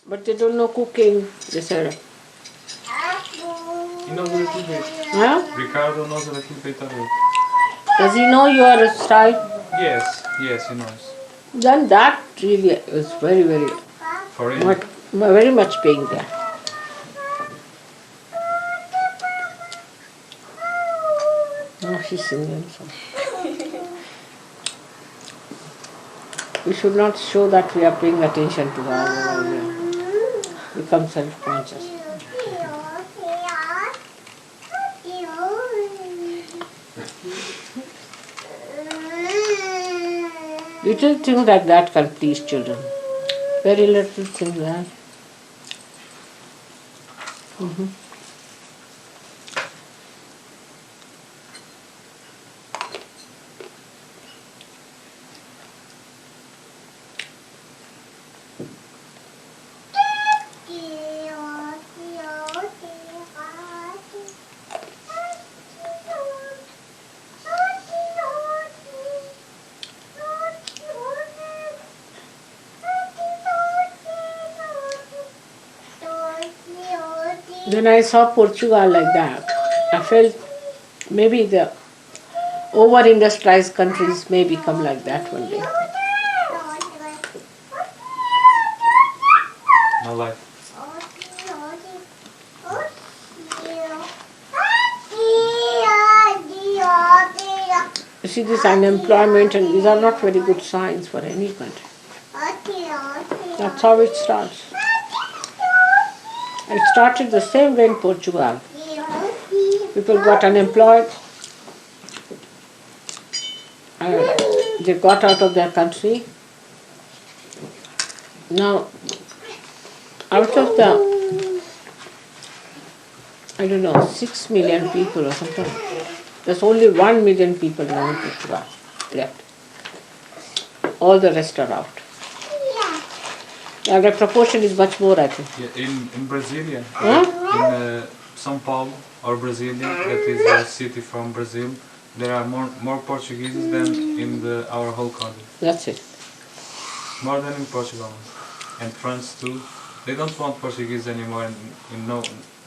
But they don't know cooking, they said. He knows a little bit. Huh? Ricardo knows a little bit of it. Does he know you are a style? Yes, yes, he knows. Then that really is very, For him. very much paying there. Oh, she's singing. So. We should not show that we are paying attention to her. We become self-conscious. Little things like that can please children. Very little things like that. When I saw Portugal like that, I felt maybe the over-industrialized countries may become like that one day. No life. You see, this unemployment and these are not very good signs for any country. That's how it starts. It started the same way in Portugal. People got unemployed. They got out of their country. Now, out of the, 6 million people or something, there's only 1 million people now in Portugal left. All the rest are out. The proportion is much more, I think. Yeah, in Brasilia, Huh? in São Paulo or Brasilia, that is a city from Brazil, there are more Portuguese than in our whole country. That's it. More than in Portugal. And France too. They don't want Portuguese anymore.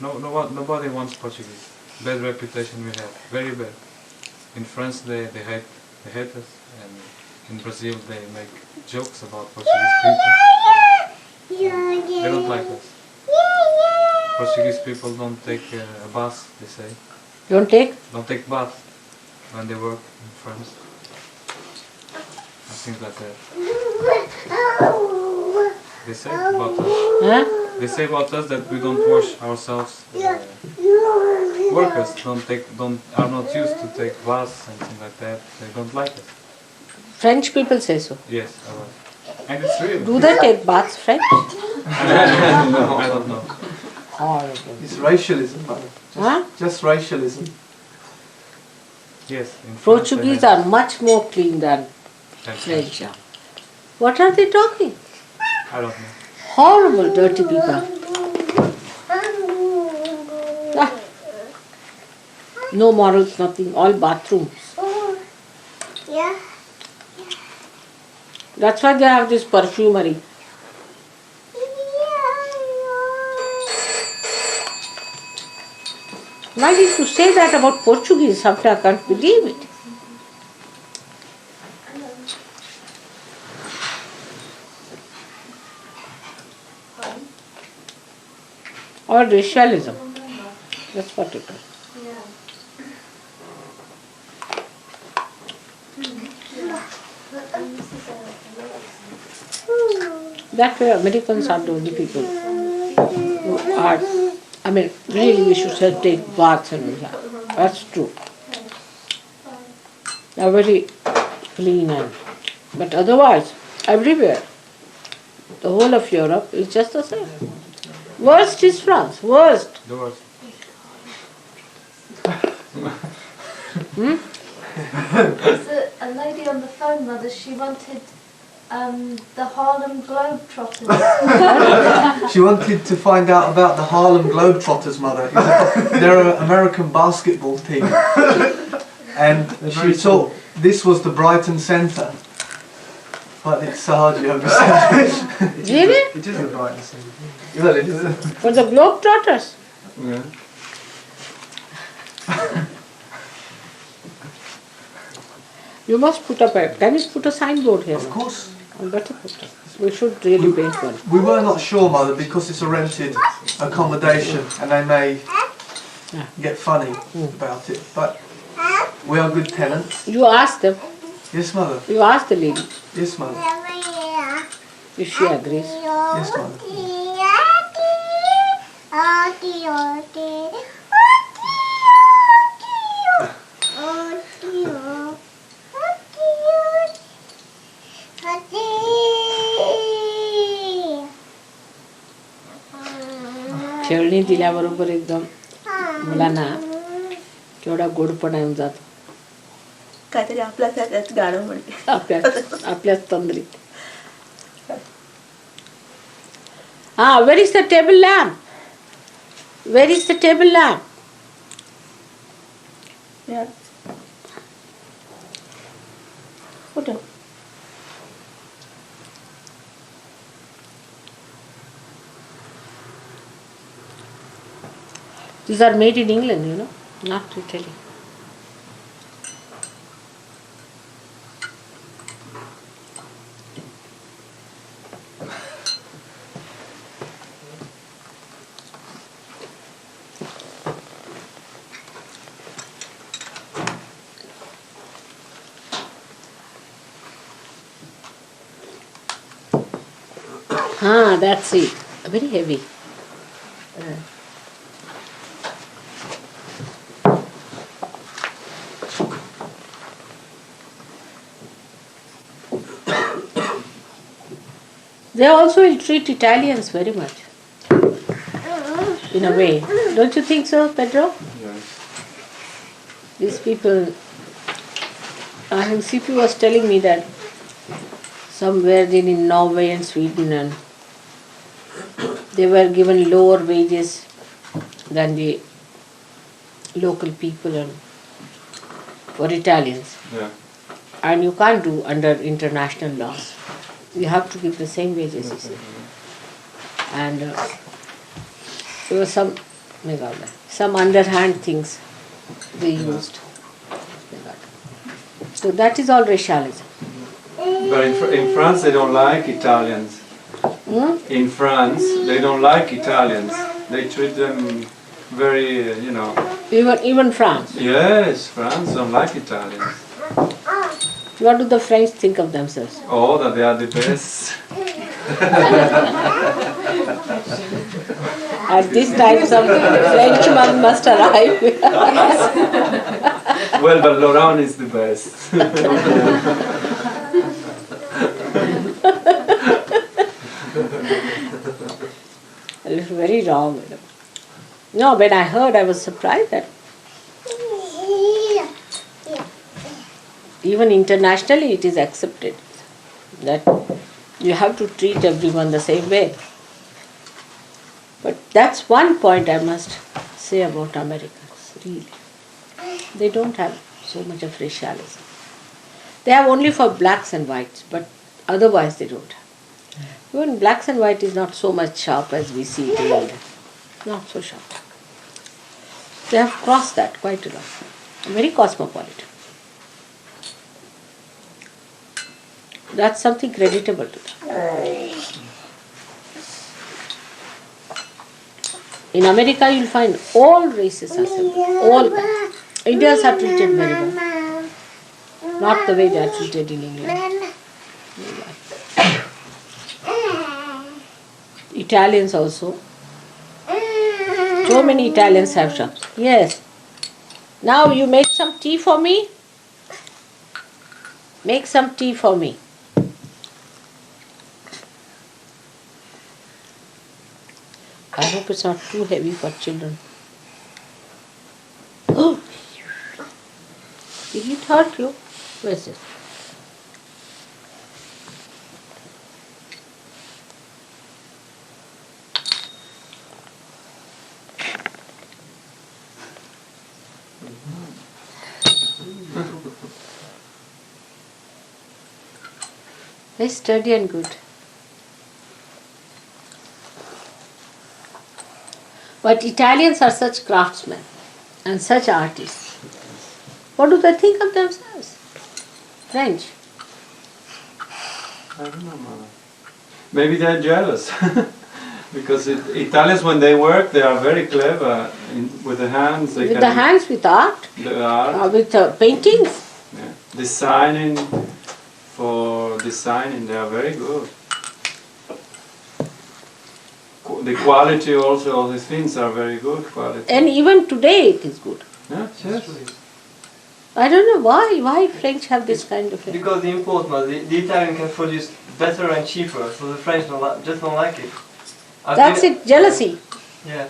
Nobody wants Portuguese. Bad reputation we have. Very bad. In France they hate us, and in Brazil they make jokes about Portuguese people. They don't like us. Portuguese people don't take a bath, they say. Don't take? Don't take bath when they work in France. And things like that. They say about us. Huh? They say about us that we don't wash ourselves. Workers are not used to take baths and things like that. They don't like us. French people say so. Yes, alright. And it's real. Do they take baths, French? No, I don't know. Horrible. It's racialism, Huh? just racialism. Yes. In France Portuguese they have are much more clean than French are. What are they talking? I don't know. Horrible, dirty people. Ah. No morals, nothing, all bathrooms. That's why they have this perfumery. Why did you say that about Portuguese? Sometimes I can't believe it. Or racialism. That's what it is. That way Americans are the only people who are, really we should say take baths and all that. That's true. They are very clean but otherwise, everywhere, the whole of Europe is just the same. Worst is France, worst. The worst. There's a lady on the phone, Mother, she wanted the Harlem Globetrotters. She wanted to find out about the Harlem Globetrotters, Mother. They're an American basketball team. And she thought this was the Brighton centre. But it's Sahaja overseas. Really? It is the Brighton scene. Well, it is. For the Globetrotters? Yeah. You must put up can you put a signboard here? Of course. I better put it. We should really paint one. We were not sure, Mother, because it's a rented accommodation and they may get funny about it. But we are good tenants. You ask them. Yes, Mother. You ask the lady Yes, Mother. if she agrees. Yes, Mother. खेळणी दिल्याबरोबर एकदम मुलांना केवढा गोडपणा येऊन जातो काहीतरी आपल्या त्यात गाणं म्हणते आपल्याच तंद्रीत. Where is the table lamp? Where is the table lamp? Yeah. Put up. These are made in England, you know, not Italy. That's it. Very heavy. They also will treat Italians very much. In a way. Don't you think so, Pedro? Yes. These people, I think CP was telling me that somewhere in Norway and Sweden and they were given lower wages than the local people and for Italians. Yeah. And you can't do under international laws. You have to give the same wages, you see. And there were some underhand things they used. So that is all racialism. But in France they don't like Italians. In France they don't like Italians. They treat them very, Even France. Yes, France don't like Italians. What do the French think of themselves? Oh, that they are the best. At this time some Frenchman must arrive. Well, but Laurent is the best. It's very wrong. No, when I heard I was surprised that even internationally it is accepted that you have to treat everyone the same way. But that's one point I must say about Americans, really. They don't have so much of racialism. They have only for blacks and whites, but otherwise they don't have. Even blacks and white is not so much sharp as we see it in India. Not so sharp. They have crossed that quite a lot. Very cosmopolitan. That's something creditable to them. In America you'll find all races are similar. All Indians are treated very well. Not the way they are treated in England. Italians also. So many Italians have shops. Yes. Now you make some tea for me? Make some tea for me. I hope it's not too heavy for children. Oh! Did it hurt you? Where is it? Very sturdy and good. But Italians are such craftsmen and such artists. What do they think of themselves? French. I don't know, Mother. Maybe they're jealous. Because Italians, when they work, they are very clever with the hands. They With the hands, with art, The art. with paintings. Yeah. Designing, they are very good. The quality also, all these things are very good quality. And even today it is good. Yeah, yes. I don't know why French have this kind of thing. Because the import, the Italian can produce better and cheaper, so the French just don't like it. That's it, jealousy. Yeah.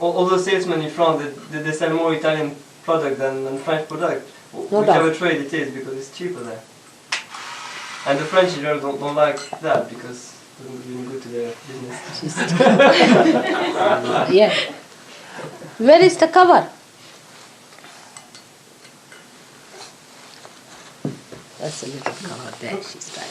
All the salesmen in France, they sell more Italian product than French product. No Whichever doubt. trade it is, because it's cheaper there. And the French in general don't like that, because it doesn't really good to their business. Yeah. Where is the cover? That's a little cover there, she's trying.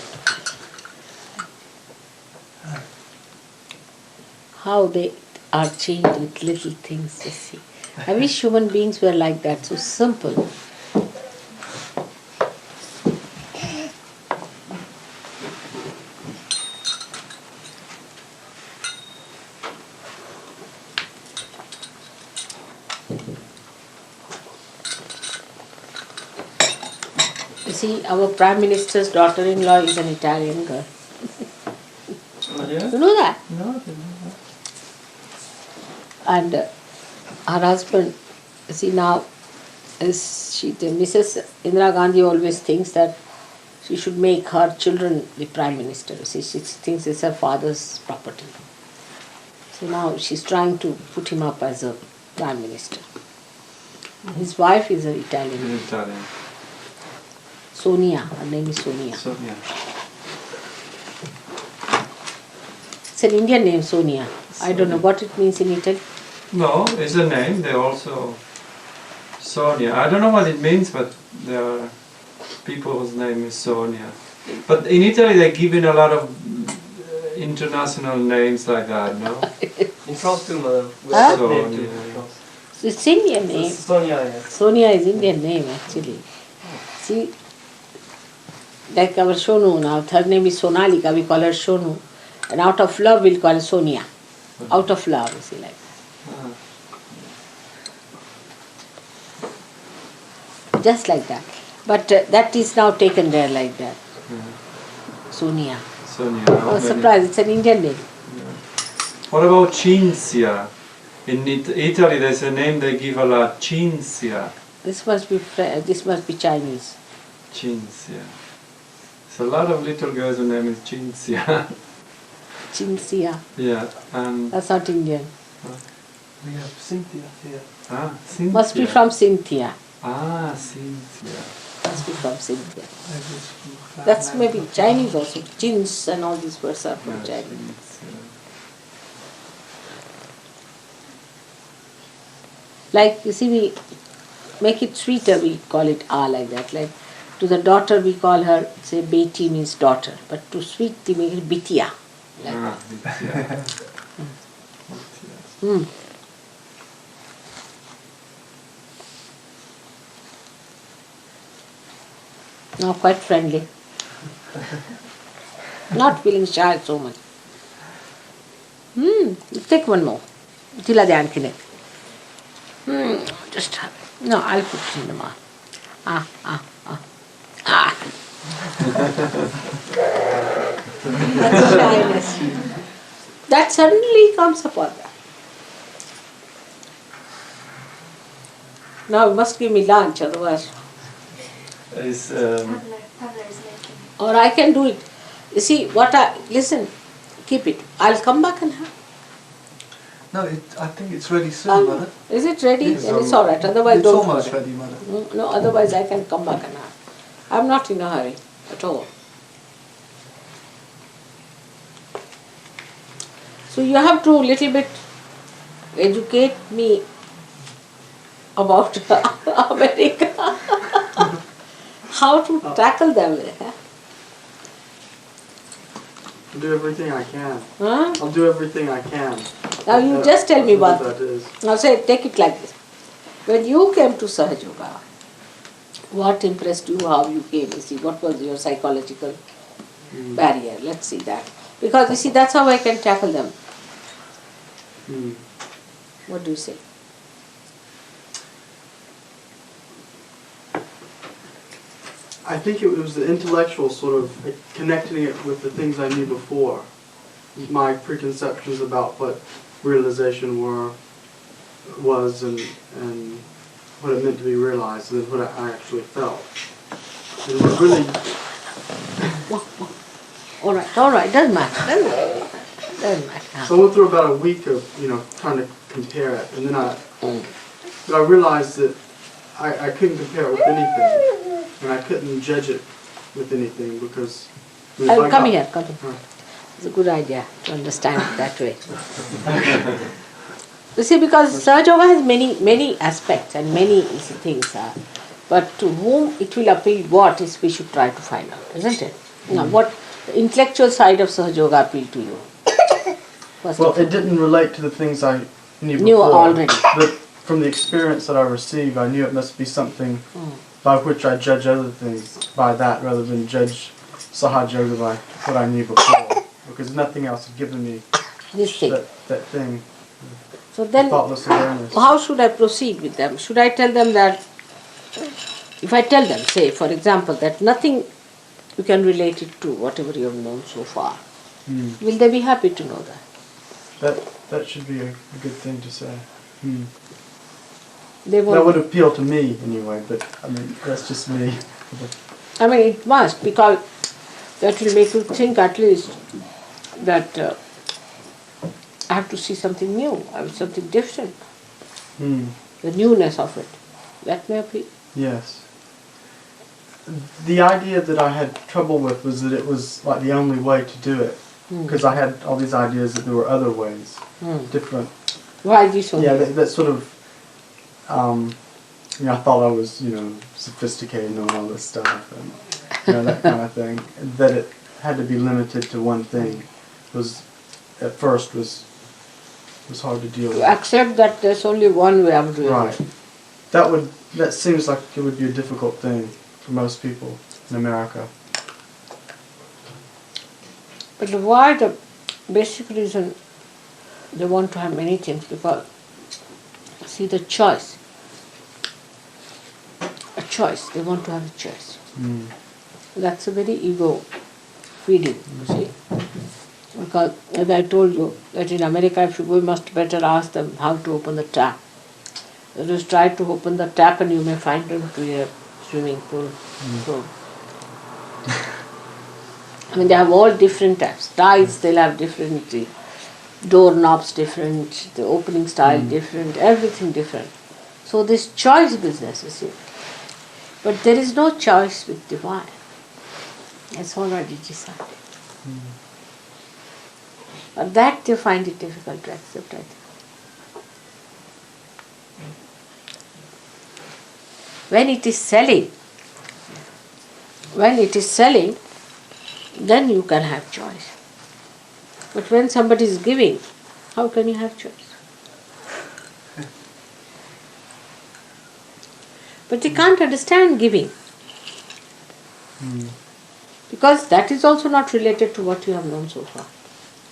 How they are changed with little things, just see. I wish human beings were like that, so simple. You see, our Prime Minister's daughter-in-law is an Italian girl. Oh, yeah? You know that? No, I didn't know that. And her husband, see now, Mrs. Indira Gandhi always thinks that she should make her children the Prime Minister. See, she thinks it's her father's property. So now she's trying to put him up as a Prime Minister. His wife is an Italian. In Italian. Sonia, her name is Sonia. So, yeah. It's an Indian name, Sonia. I don't know what it means in Italy. No, it's a name. They also Sonia. I don't know what it means, but there are people whose name is Sonia. But in Italy, they give in a lot of international names like that, no? In France too, madam. We Huh? have that name too Sonia. in France. It's Indian name. Sonia, yes. Sonia is Indian name actually. See, like our Shonu now, her name is Sonalika, we call her Shonu. And out of love we'll call her Sonia. Out of love, you see, like Ah. that. Just like that. But that is now taken there like that. Sonia. Sonia. Oh, Many- surprise, it's an Indian name. What about Cinzia? In Italy, there's a name they give a lot. Cinzia. This must be Chinese. Cinzia. There's a lot of little girls whose name is Cinzia. Cinzia. Yeah, and That's not Indian. We have Cynthia here. Cynthia. Must be from Cynthia. Ah, Cynthia. Must be from Cynthia. Maybe it's from that That's name. maybe Chinese also. Chins and all these words are from Yeah, Chinese. Cynthia. Like, you see, we make it sweeter, we call it A like that. Like, to the daughter we call her, say, Beti means daughter. But to sweet we make it Bitia. Like Ah, Cynthia. Hmm. Now quite friendly. Not feeling shy so much. Take one more. Tila dhyan kine. Just have it. No, I'll put it in the mouth. That's shyness. That suddenly comes upon them. Now you must give me lunch, otherwise. Is, Pablo is making. Or I can do it. You see, listen, keep it. I'll come back and have. No, I think it's ready soon, Mother. Is it ready? It's Then it's alright. Otherwise, It's don't almost worry. ready, Mother. No, otherwise I can come back and have. I'm not in a hurry at all. So you have to little bit educate me about America. How to tackle them. I'll do everything I can. Huh? I'll do everything I can. Now you just tell me what what. that is. Now say, take it like this. When you came to Sahaja Yoga, what impressed you, how you came? You see, what was your psychological barrier? Let's see that. Because you see, that's how I can tackle them. What do you say? I think it was the intellectual sort of connecting it with the things I knew before. My preconceptions about what realization was and what it meant to be realized, and then what I actually felt. And what really... All right, doesn't matter. Doesn't matter. So I went through about a week of, trying to compare it, and then but I realized that I couldn't compare it with anything, and I couldn't judge it with anything because... Come here. It's a good idea to understand it that way. You see, because Sahaja Yoga has many aspects and many things, but to whom it will appeal, what is we should try to find out, isn't it? Now, what the intellectual side of Sahaja Yoga appealed to you? Well, it didn't relate to the things I knew before. Knew already. But from the experience that I received, I knew it must be something by which I judge other things by that, rather than judge Sahaja Yoga by what I knew before. Because nothing else had given me This thing. that thing. So then, Thoughtless awareness. how should I proceed with them? Should I tell them that, if I tell them, say, for example, that nothing you can relate it to, whatever you have known so far, will they be happy to know that? That should be a good thing to say. They won't. That would appeal to me anyway, but I mean, that's just me. I mean, it must, because that will make you think at least that I have to see something new, I have something different. The newness of it. That may appeal. Yes. The idea that I had trouble with was that it was like the only way to do it. Because I had all these ideas that there were other ways, different. Why this one? Yeah, that sort of, I thought I was, sophisticated and all this stuff, and that kind of thing. That it had to be limited to one thing was, at first, was hard to deal with. To accept that there's only one way of doing Right. it. That seems like it would be a difficult thing for most people in America. But why the basic reason they want to have many things, because see the choice. A choice. They want to have a choice. That's a very ego feeding, you see. Because as I told you, that in America if you go you must better ask them how to open the tap. Just try to open the tap and you may find them to a swimming pool. So, I mean, they have all different taps. Tiles, they'll have different, door knobs different, the opening style different, everything different. So this choice business, you see. But there is no choice with divine. It's already decided. But that they find it difficult to accept, I think. When it is selling, then you can have choice. But when somebody is giving, how can you have choice? But they can't understand giving. Because that is also not related to what you have known so far.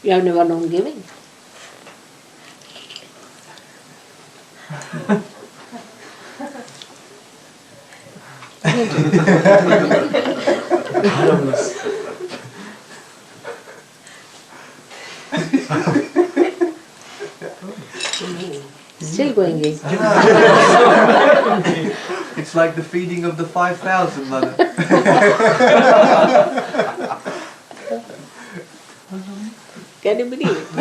You have never known giving. Still going in. It's like the feeding of the 5,000, Mother. Can you believe it?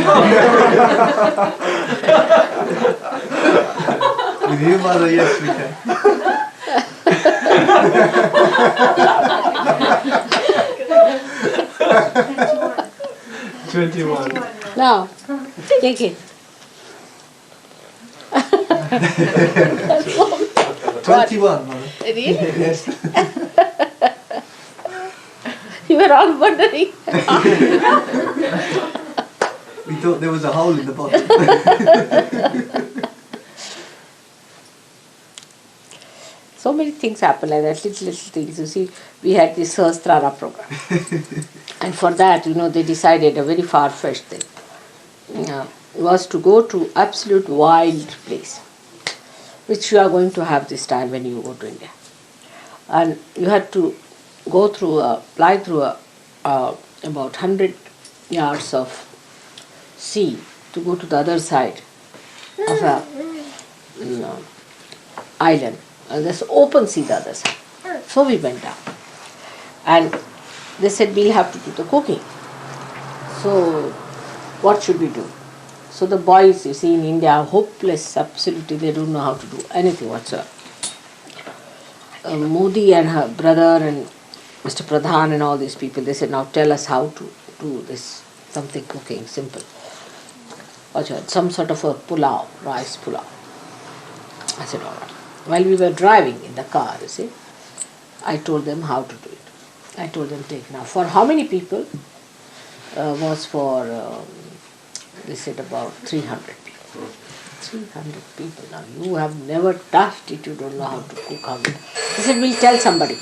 With you, Mother, yes, we can. 21. Now, take it. 21, Mother. Really? Yes. You were all wondering. We thought there was a hole in the bottom. So many things happen like that, little things. You see, we had this Sahasrara program. And for that, they decided a very far-fetched thing. Was to go to absolute wild place, which you are going to have this time when you go to India. And you had to go through, fly through about 100 yards of sea to go to the other side of a island. And there's open sea the other side. So we went down. And they said, we'll have to do the cooking. So what should we do? So the boys, you see, in India are hopeless, absolutely, they don't know how to do anything whatsoever. Modi and her brother and Mr. Pradhan and all these people, they said, now tell us how to do this, something cooking, simple. Some sort of a pulao, rice pulao. I said, all right. While we were driving in the car, you see, I told them how to do it. I told them, take now. For how many people? Was for, they said about 300 people. 300 people. Now, you have never touched it, you don't know how to cook. They said, we'll tell somebody.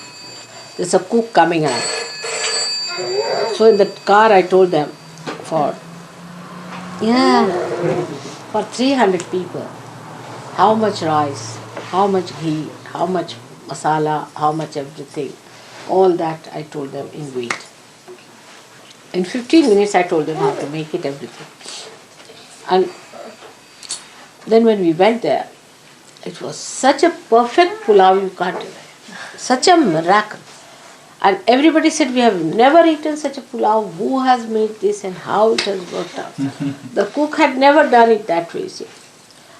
There's a cook coming around. So in the car I told them, for 300 people, how much rice, how much ghee, how much masala, how much everything, all that I told them in weight. In 15 minutes I told them how to make it, everything. And then when we went there, it was such a perfect pulao, you can't imagine. Such a miracle. And everybody said, we have never eaten such a pulao. Who has made this and how it has worked out? The cook had never done it that way, see.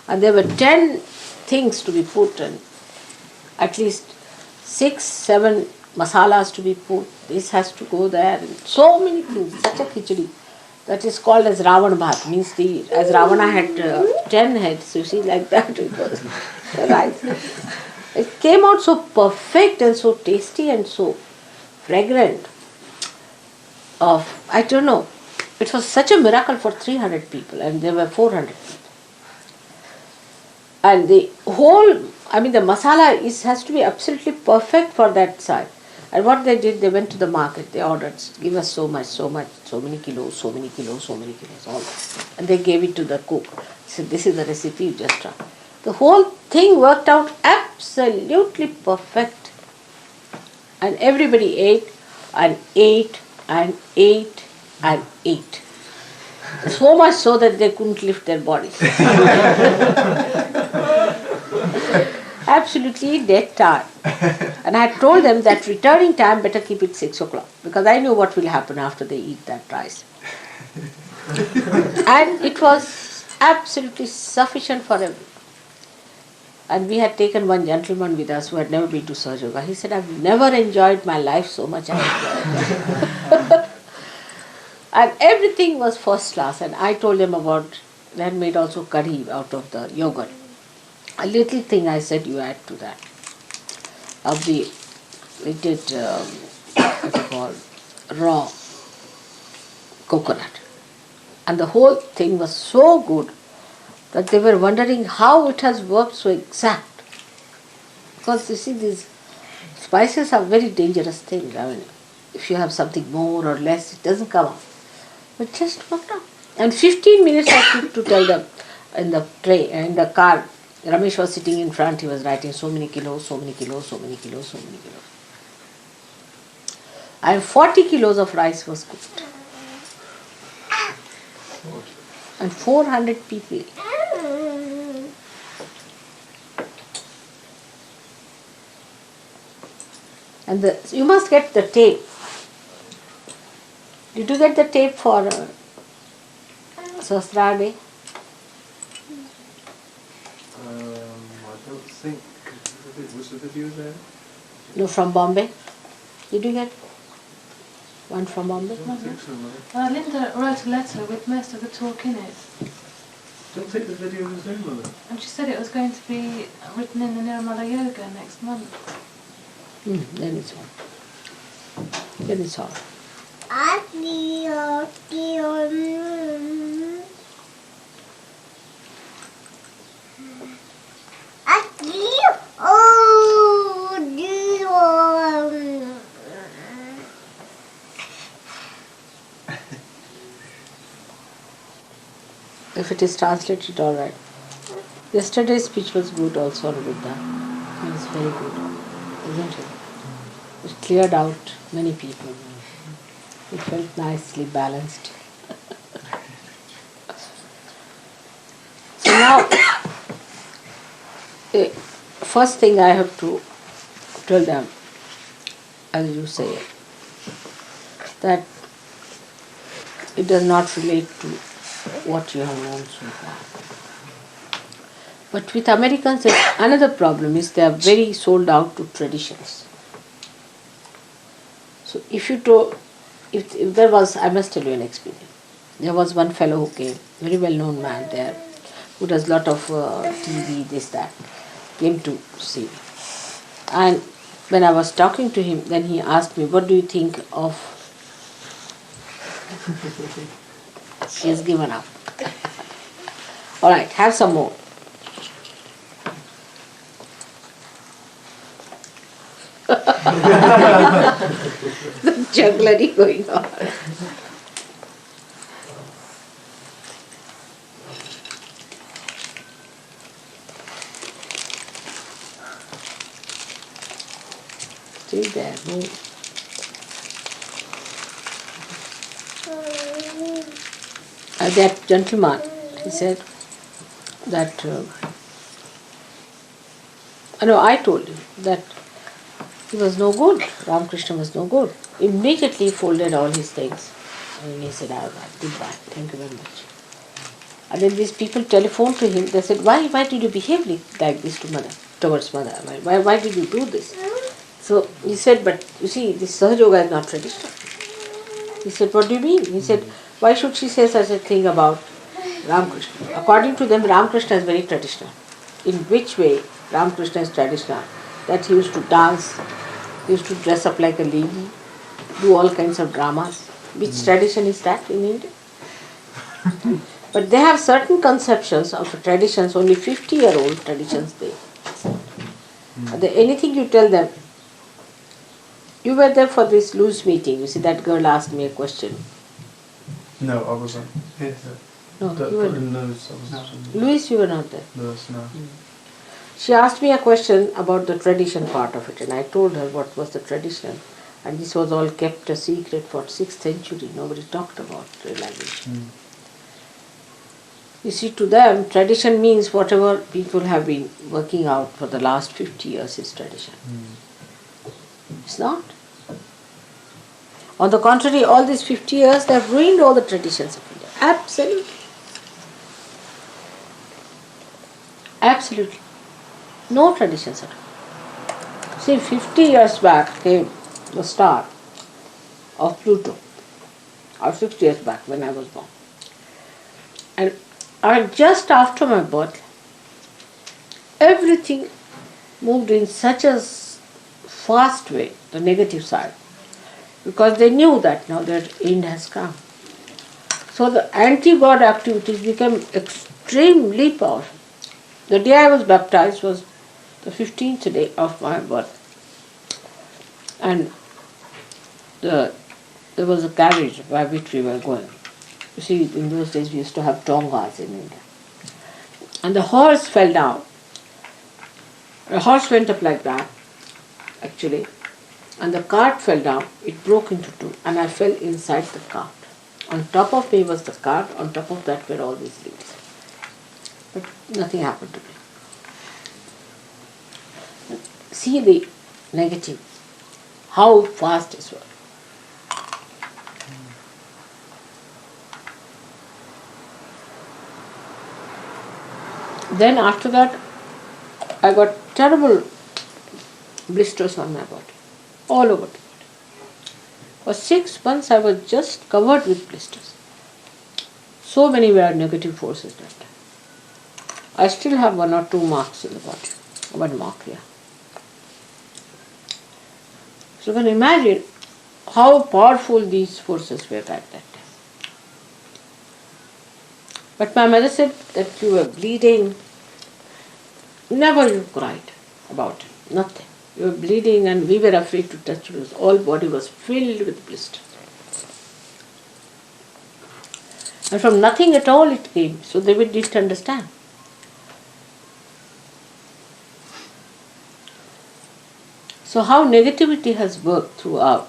And there were 10 things to be put and at least 6, 7 masalas to be put. This has to go there. And so many things. Such a khichdi. That is called as Ravan Bhat. Means as Ravana had 10 heads, you see, like that it was. Right. It came out so perfect and so tasty and so fragrant. I don't know. It was such a miracle for 300 people and there were 400 people. And the whole, the masala has to be absolutely perfect for that side. And what they did, they went to the market, they ordered, give us so much, so many kilos, all that. And they gave it to the cook. He said, this is the recipe, you just try. The whole thing worked out absolutely perfect. And everybody ate and ate and ate and ate. So much so that they couldn't lift their bodies. Absolutely dead tired. And I told them that returning time better keep it 6 o'clock because I know what will happen after they eat that rice. And it was absolutely sufficient for everyone. And we had taken one gentleman with us who had never been to Sahaja. He said, I've never enjoyed my life so much. And everything was first class. And I told them about, they had made also curry out of the yogurt. A little thing I said you add to that. We did what you call raw coconut. And the whole thing was so good that they were wondering how it has worked so exact. Because you see, these spices are very dangerous things. If you have something more or less, it doesn't come out. But just worked out. And 15 minutes I took to tell them in the car. Ramesh was sitting in front, he was writing so many kilos. And 40 kilos of rice was cooked. And 400 people. And you must get the tape. Did you get the tape for Sahasrara Day? I don't think. Was the video there? No, from Bombay. Did you get one from Bombay? I don't think so, Mother. Linda wrote a letter with most of the talk in it. I don't think the video was there, Mother. And she said it was going to be written in the Nirmala Yoga next month. Then it's all. If it is translated, all right. Yesterday's speech was good also on Buddha. It was very good, isn't it? It cleared out many people. It felt nicely balanced. So now, first thing I have to tell them, as you say, that it does not relate to what you have known so far. But with Americans, another problem is they are very sold out to traditions. So if there was, I must tell you an experience. There was one fellow who came, very well-known man there, who does lot of TV, this, that, came to see me. And when I was talking to him, then he asked me, what do you think of... She has given up. All right, have some more. The jugglery going on. Still there, no. That gentleman, he said that, no, I told him that he was no good, Ramakrishna was no good. Immediately he folded all his things and he said, goodbye, thank you very much. And then these people telephoned to him, they said, why did you behave like this towards mother? Why did you do this? So he said, but you see, this Sahaja Yoga is not traditional. He said, what do you mean? He said, why should she say such a thing about Ramakrishna? According to them, Ramakrishna is very traditional. In which way Ramakrishna is traditional? That he used to dance, he used to dress up like a lady, do all kinds of dramas. Which tradition is that in India? But they have certain conceptions of traditions, only 50-year-old traditions they accept. Anything you tell them, you were there for this loose meeting, you see that girl asked me a question. No, I wasn't. Yes. No, you were No. Louis, you were not there. No. She asked me a question about the tradition part of it and I told her what was the tradition. And this was all kept a secret for 6th century. Nobody talked about realization. You see, to them, tradition means whatever people have been working out for the last 50 years is tradition. It's not. On the contrary, all these 50 years, they have ruined all the traditions of India. Absolutely. Absolutely. No traditions at all. See, 50 years back came the star of Pluto, or 60 years back when I was born. And just after my birth, everything moved in such a fast way, the negative side, because they knew that now that end has come. So the anti-God activities became extremely powerful. The day I was baptized was the 15th day of my birth. And there was a carriage by which we were going. You see, in those days we used to have tongas in India. And the horse fell down. The horse went up like that, actually. And the cart fell down. It broke into two. And I fell inside the cart. On top of me was the cart. On top of that were all these leaves. But nothing happened to me. See the negative. How fast it was. Then after that, I got terrible blisters on my body, all over the body. For 6 months I was just covered with blisters. So many were negative forces that time. I still have 1 or 2 marks in the body. 1 mark here. So you can imagine how powerful these forces were at that time. But my mother said that you were bleeding. Never you cried about it, nothing. You were bleeding and we were afraid to touch you. All body was filled with blisters. And from nothing at all it came, so they didn't understand. So how negativity has worked throughout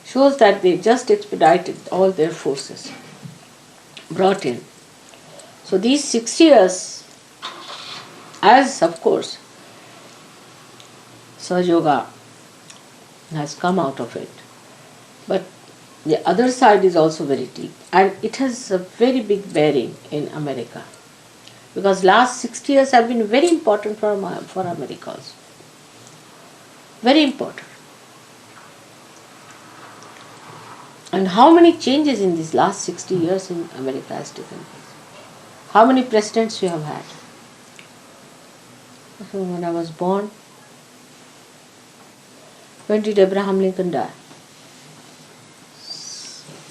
shows that they just expedited all their forces, brought in. So these 6 years, as of course Sahaja Yoga has come out of it, but the other side is also very deep, and it has a very big bearing in America, because last 60 years have been very important for America also. Very important. And how many changes in these last 60 years in America has taken place? How many presidents you have had? So when I was born, when did Abraham Lincoln die?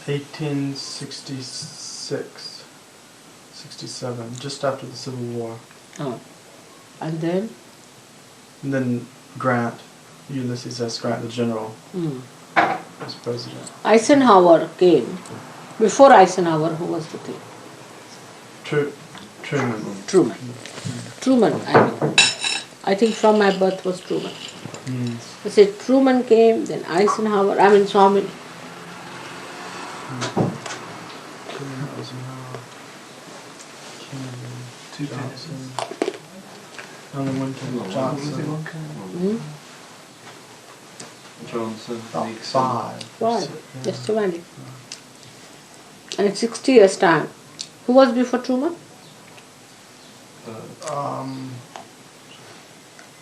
1866, 67, just after the Civil War. Oh. And then? And then Grant, Ulysses S. Grant, the general, was president. Eisenhower came. Before Eisenhower, who was the king? Truman. Truman. Truman, I think from my birth was Truman. I said Truman came, then Eisenhower, so how many? Johnson, About Nixon. five. Five. Just so many. And in 60 years' time, who was before Truman?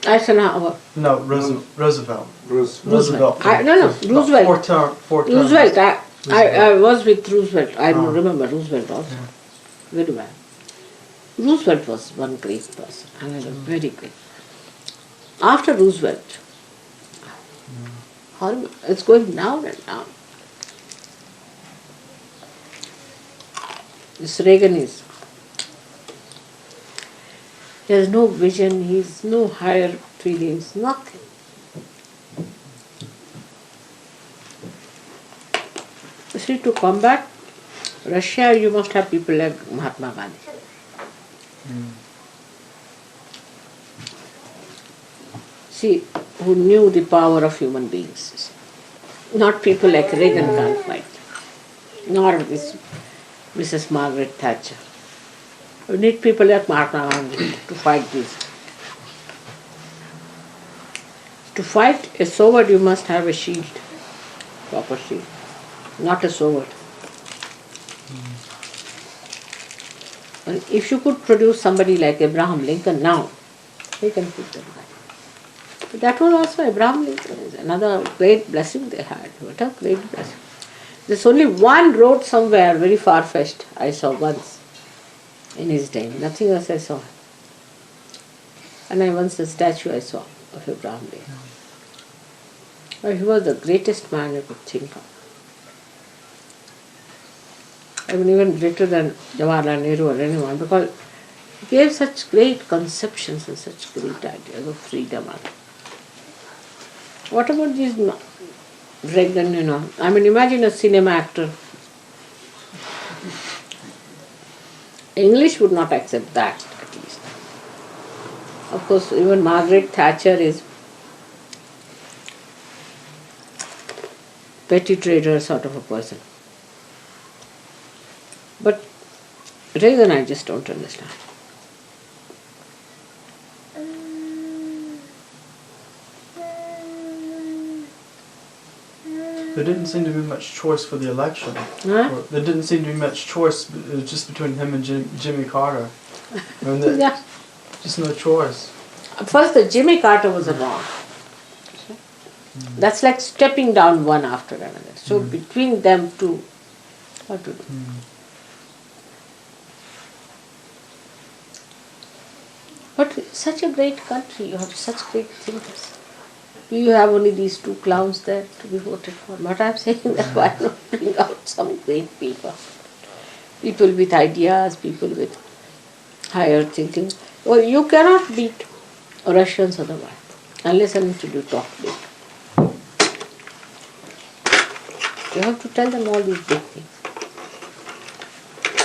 Eisenhower. No, Roosevelt. Roosevelt. Roosevelt. Roosevelt. Four terms. Roosevelt. I was with Roosevelt. I remember Roosevelt also. Very well. Roosevelt was one great person, another very great. After Roosevelt, horrible. It's going down and down. This Reagan is. He has no vision, he has no higher feelings, nothing. You see, to combat Russia, you must have people like Mahatma Gandhi. See, who knew the power of human beings. Not people like Reagan can't fight. Nor this Mrs. Margaret Thatcher. You need people like Mahatma Gandhi to fight this. To fight a sword, you must have a shield, proper shield, not a sword. And if you could produce somebody like Abraham Lincoln now, he can put them back. But that was also Abraham Lincoln, is another great blessing they had. What a great blessing. There's only one road somewhere, very far-fetched, I saw once in his day. Nothing else I saw. And once a statue I saw of Abraham Lincoln. But he was the greatest man you could think of. I mean, even greater than Jawaharlal Nehru or anyone, because he gave such great conceptions and such great ideas of freedom. What about these Reagan, I mean, imagine a cinema actor. English would not accept that, at least. Of course, even Margaret Thatcher is petty trader sort of a person. But Reagan, I just don't understand. There didn't seem to be much choice for the election. Huh? There didn't seem to be much choice. It was just between him and Jimmy Carter. I mean, Yeah. just no choice. First, the Jimmy Carter was wrong. That's like stepping down one after another. So between them two, what to do? But such a great country, you have such great thinkers. You have only these two clowns there to be voted for. But I'm saying that why not bring out some great people? People with ideas, people with higher thinking. Well, you cannot beat Russians otherwise, unless and until you talk big. You have to tell them all these big things.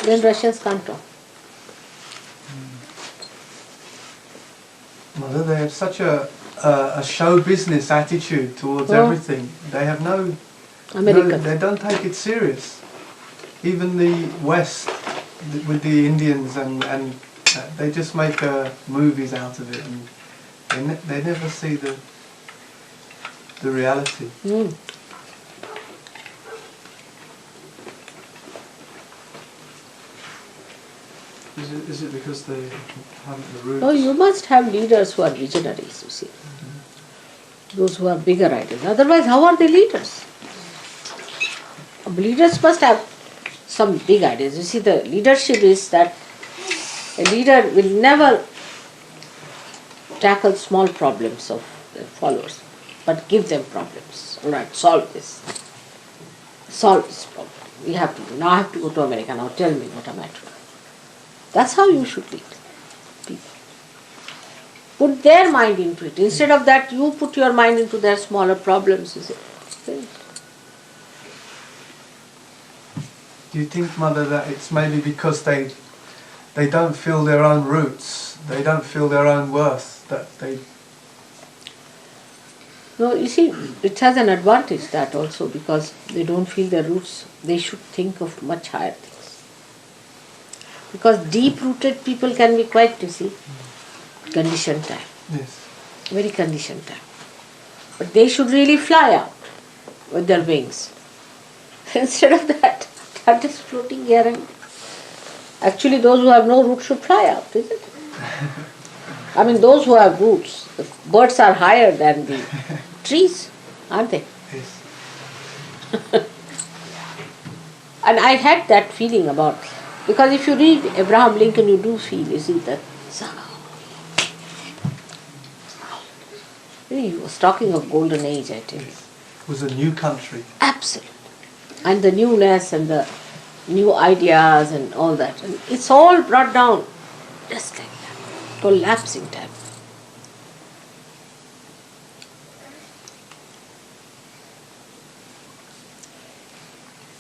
Then Russians can't talk. Mother, they have such a show business attitude towards everything. They have no, they don't take it serious. Even the West, with the Indians, and they just make movies out of it, and they never see the reality. Is it because they haven't the roots? No, you must have leaders who are visionaries, you see. Those who have bigger ideas. Otherwise, how are they leaders? Leaders must have some big ideas. You see, the leadership is that a leader will never tackle small problems of their followers, but give them problems. All right, solve this. Solve this problem. We have to do. Now I have to go to America. Now tell me what am I to do. That's how you should lead people. Put their mind into it. Instead of that, you put your mind into their smaller problems. You see. Do you think, Mother, that it's maybe because they don't feel their own roots, they don't feel their own worth, that they... No, you see, it has an advantage that also, because they don't feel their roots, they should think of much higher things. Because deep-rooted people can be quite, you see, conditioned time. Yes. Very conditioned time. But they should really fly out with their wings. Instead of that, they're just floating here, and actually those who have no roots should fly out, isn't it? I mean, those who have roots, the birds are higher than the trees, aren't they? Yes. And I had that feeling about, because if you read Abraham Lincoln, you do feel, you see, that he was talking of golden age, I tell you. It was a new country. Absolutely. And the newness and the new ideas and all that. And it's all brought down just like that. Collapsing time.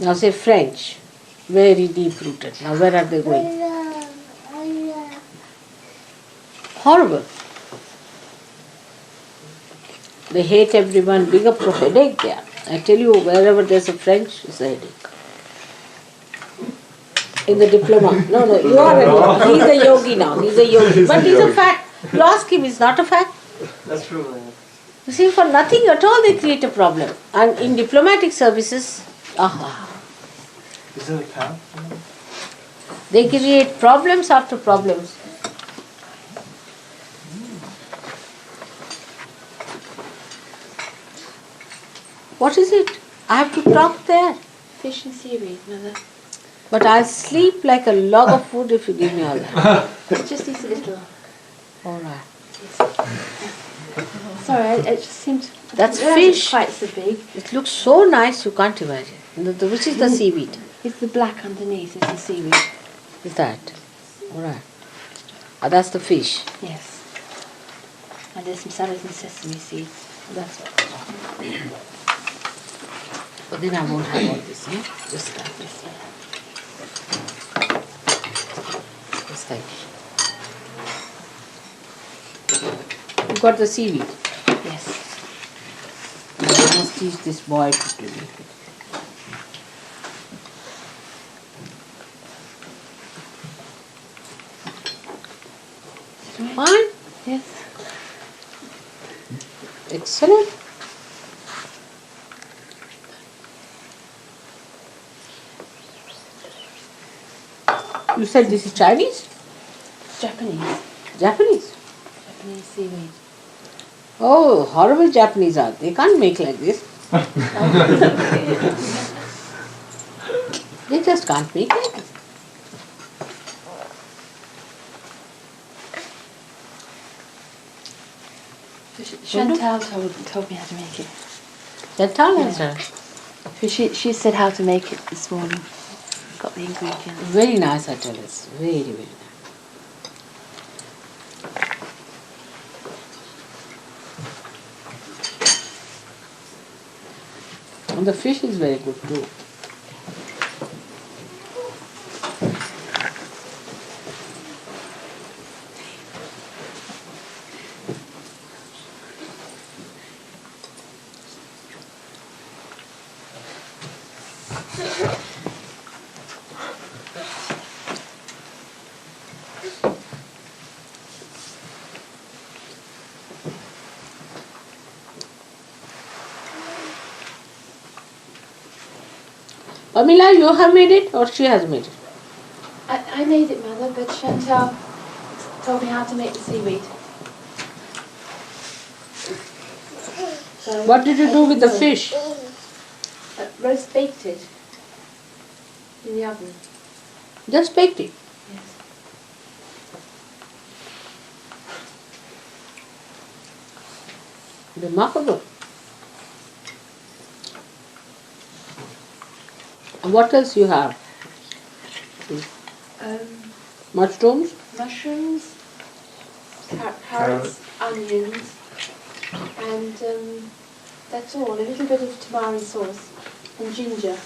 Now say French. Very deep rooted. Now where are they going? Horrible. They hate everyone, big up for headache there. I tell you, wherever there's a French, it's a headache. In the diploma. No, you are a yogi. He's a yogi now. He's a yogi. But it's a fact. You ask him, it's not a fact. That's true. You see, for nothing at all they create a problem. And in diplomatic services, Is there a cow? they create problems after problems. What is it? I have to talk there. Fish and seaweed, Mother. But I'll sleep like a log of wood if you give me all that. It just needs a little. All right. Sorry, it just seemed. That's it fish. Quite so big. It looks so nice, you can't imagine. Which is the seaweed? It's the black underneath. It's the seaweed. Is that? All right. That's the fish. Yes. And there's some salads and sesame seeds. That's all. But then I won't have all this, yeah? Just like this. Just like you got the seaweed? Yes. I must teach this boy to do it. Fine? Yes. Excellent. You said this is Chinese? Japanese. Japanese? Japanese seaweed. Oh, horrible Japanese are. They can't make like this. They just can't make like this. Chantal told me how to make it. Chantal has done. She said how to make it this morning. Got the ingredients. Very nice, I tell you. It's very, very nice. And the fish is very good too. Amila, you have made it or she has made it? I made it, Mother, but Chantal told me how to make the seaweed. So What did you do with the fish? Roast baked it in the oven. Just baked it. Yes. Remarkable. What else you have? Mushrooms? Mushrooms, carrots, onions, and that's all. A little bit of tamari sauce and ginger.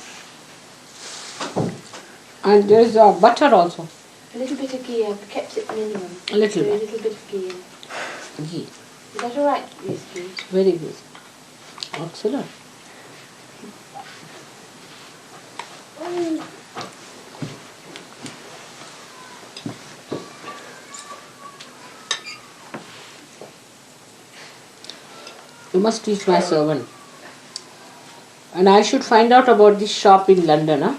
And there is butter also. A little bit of ghee. I've kept it minimum. A little So bit. a little bit of ghee in it. Ghee. Is that all right, Miss Ghee? Very good. Excellent. You must teach my servant. And I should find out about this shop in London, huh?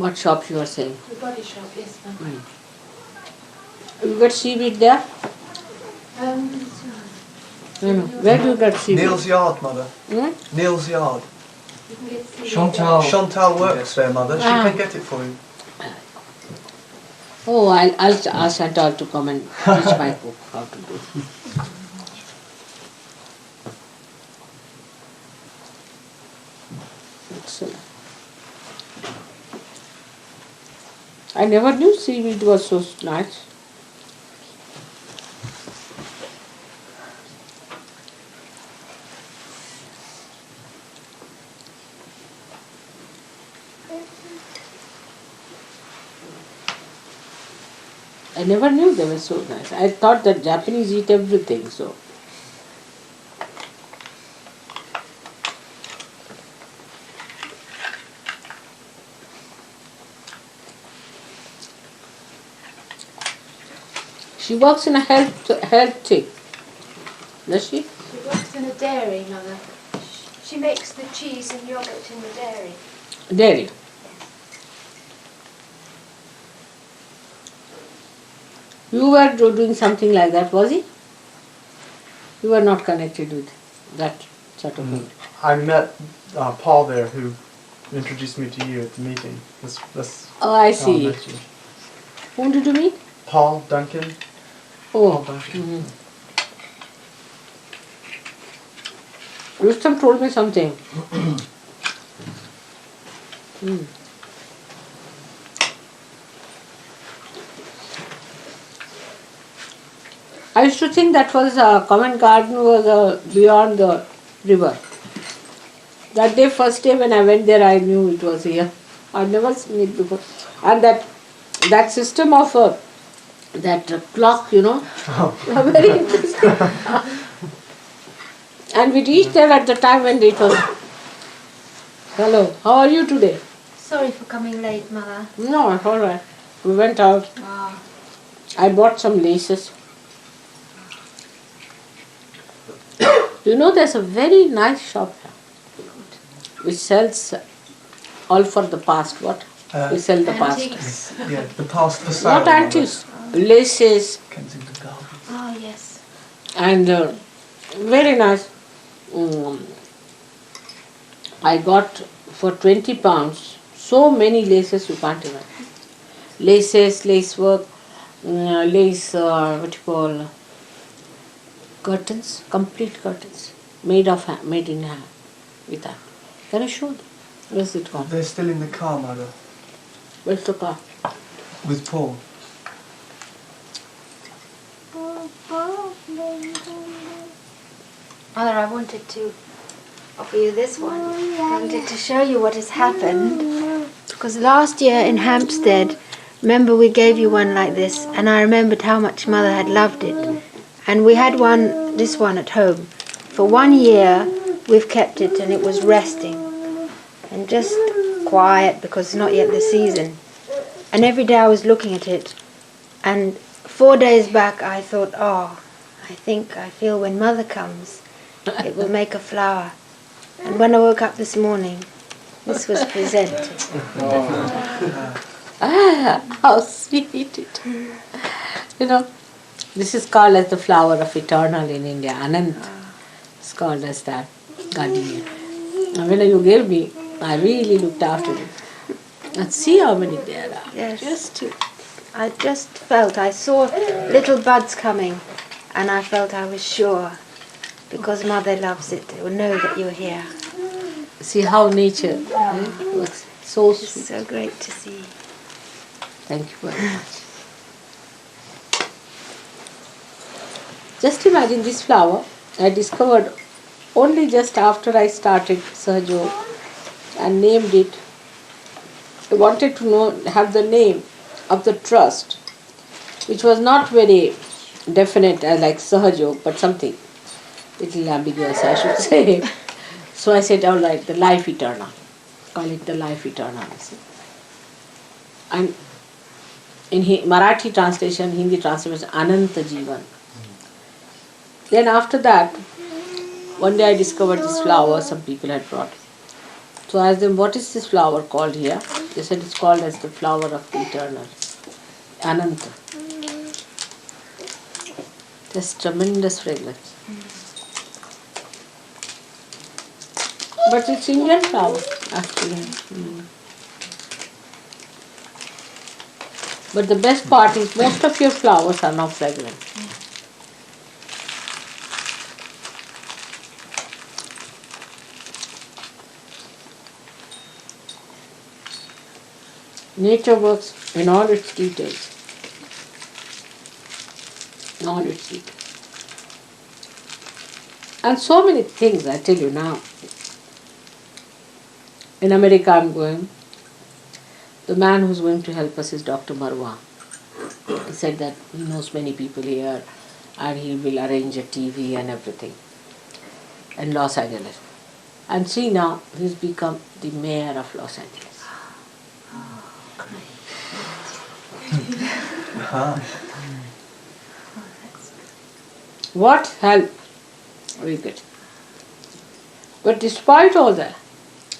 What shop you are saying? The body shop, yes, ma'am. You get seaweed there? Where do you get seaweed? Neil's Yard, Mother. Hmm? Neil's Yard. You can get seaweed. Chantal works there, Mother. She Ah. can get it for you. Oh, I'll ask Chantal to come and teach my cook how to do it. Excellent. I never knew seaweed was so nice. I never knew they were so nice. I thought that Japanese eat everything, so. She works in a health thing, does she? She works in a dairy, Mother. She makes the cheese and yogurt in the dairy. Dairy. You were doing something like that, was it? You were not connected with that sort of thing. I met Paul there, who introduced me to you at the meeting. That's Oh, I how see. met you. Whom did you meet? Paul Duncan. Oh, Paul Duncan. Rustam told me something. I used to think that was Covent Garden was beyond the river. That day, first day when I went there, I knew it was here. I'd never seen it before. And that system of that clock, you know, very interesting. And we reached there at the time when it was. Hello, how are you today? Sorry for coming late, Mother. No, it's all right. We went out. Ah. I bought some laces. You know, there's a very nice shop here which sells all for the past. What? We sell the past. Antiques. Yeah, the past for sale. Not Mother. antiques, laces, Kensington Gardens. Oh, yes. and very nice. I got for £20 so many laces you can't even. Laces, lace work, lace, what you call, curtains, complete curtains, made in hand, with that. Can I show them? Where's it gone? They're still in the car, Mother, Where's the car? with Paul. Mother, I wanted to offer you this one. I wanted to show you what has happened. Because last year in Hampstead, remember we gave you one like this, and I remembered how much Mother had loved it. And we had this one at home. For 1 year we've kept it, and it was resting and just quiet because it's not yet the season. And every day I was looking at it, and 4 days back I thought, oh, I feel when Mother comes it will make a flower. And when I woke up this morning, this was presented. How sweet it is. You know, this is called as the flower of eternal in India, Anant. It's called as that, gardenia. And when you gave me, I really looked after it. And see how many there are. Yes. I just felt, I saw little buds coming, and I felt I was sure, because Mother loves it, it will know that you're here. See how nature works. So It's sweet. so great to see. Thank you very much. Just imagine this flower I discovered only just after I started Sahaja and named it. I wanted to have the name of the trust, which was not very definite like Sahaja, but something little ambiguous, I should say. So I said, all right, the life eternal. Call it the life eternal. And in Marathi translation, Hindi translation, Ananta Jivan. Then after that, one day I discovered this flower some people had brought. So I asked them, what is this flower called here? They said it's called as the flower of the eternal. Ananta. Just tremendous fragrance. But it's Indian flower, actually. But the best part is most of your flowers are not fragrant. Nature works in all its details. In all its details. And so many things, I tell you now. In America I'm going. The man who's going to help us is Dr. Marwa. He said that he knows many people here and he will arrange a TV and everything in Los Angeles. And see now, he's become the mayor of Los Angeles. What help we get. But despite all that,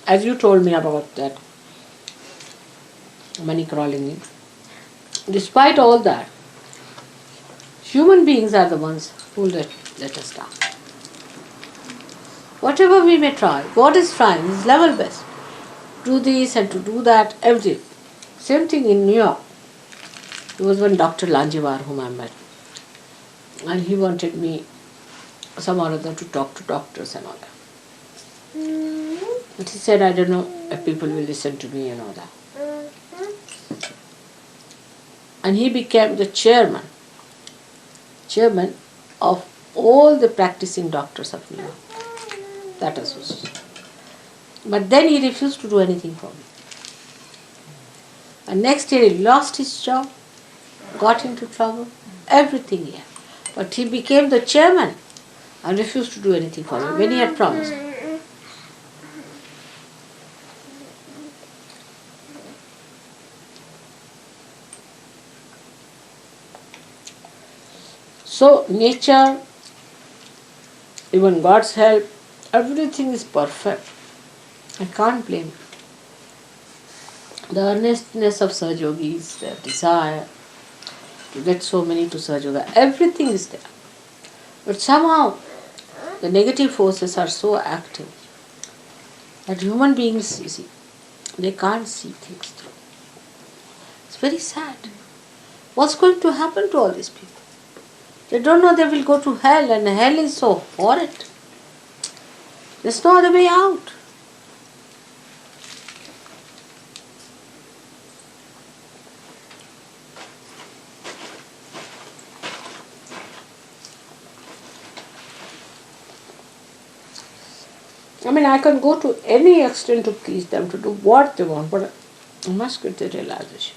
as you told me about that money crawling in, despite all that, human beings are the ones who let us down. Whatever we may try, God is trying His level best. Do this and to do that, everything. Same thing in New York. There was one Dr. Lanjivar whom I met. And he wanted me, some or other, to talk to doctors and all that. But he said, I don't know if people will listen to me and all that. And he became the chairman of all the practicing doctors of New York. That association. But then he refused to do anything for me. And next year he lost his job, got into trouble, everything he had. But he became the chairman and refused to do anything for me when he had promised. So nature, even God's help, everything is perfect. I can't blame. The earnestness of Sahaja Yogis, their desire to get so many to Sahaja Yoga, everything is there. But somehow the negative forces are so active that human beings, you see, they can't see things through. It's very sad. What's going to happen to all these people? They don't know they will go to hell, and hell is so horrid. There's no other way out. I mean, I can go to any extent to please them, to do what they want, but I must get the realization.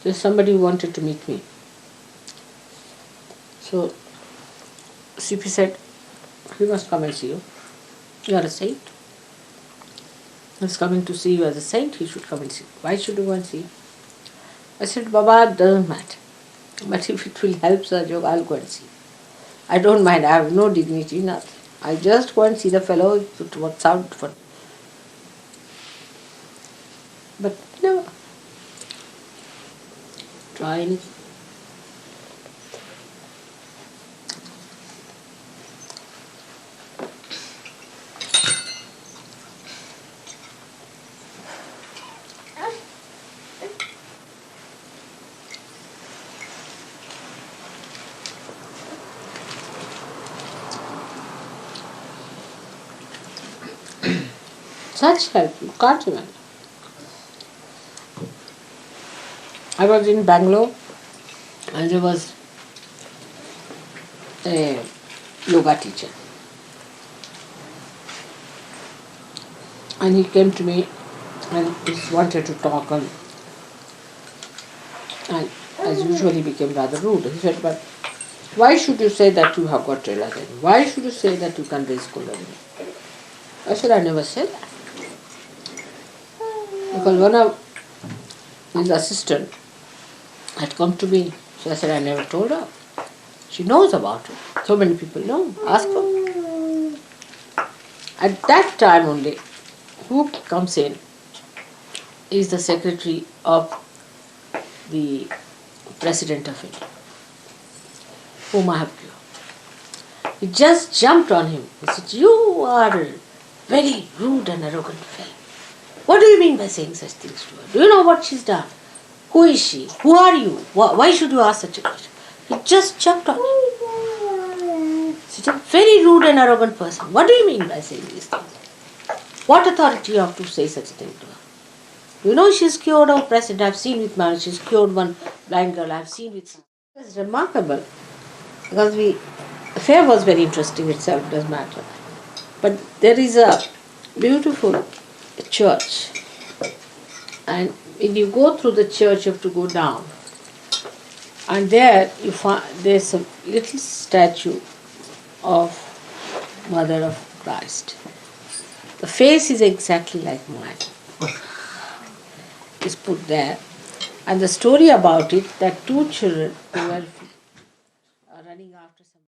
There's somebody who wanted to meet me. So CP said, he must come and see you. You are a saint. He's coming to see you as a saint, he should come and see you. Why should you go and see you? I said, Baba, it doesn't matter. But if it will help Sahaja, I'll go and see you. I don't mind, I have no dignity, nothing. I'll just go and see the fellow, it works out for me. But never. Try anything. Such help, you can't imagine. I was in Bangalore and there was a yoga teacher. And he came to me and he wanted to talk and as usual he became rather rude. He said, but why should you say that you have got realization? Why should you say that you can raise Kundalini? I said, I never said that. Because one of his assistants had come to me. So I said, I never told her. She knows about it. So many people know. Ask her. At that time only, who comes in is the secretary of the President of India, whom I have cured. He just jumped on him. He said, you are a very rude and arrogant fellow. What do you mean by saying such things to her? Do you know what she's done? Who is she? Who are you? Why should you ask such a question? He just jumped on him. Such a very rude and arrogant person. What do you mean by saying these things? What authority you have to say such a thing to her? You know she's cured our president. I've seen with marriage. She's cured one blind girl. I've seen with... It's remarkable. Because the affair was very interesting itself, doesn't matter. But there is a beautiful church, and when you go through the church you have to go down, and there you find there's a little statue of Mother of Christ. The face is exactly like mine. It's put there, and the story about it that two children who were running after some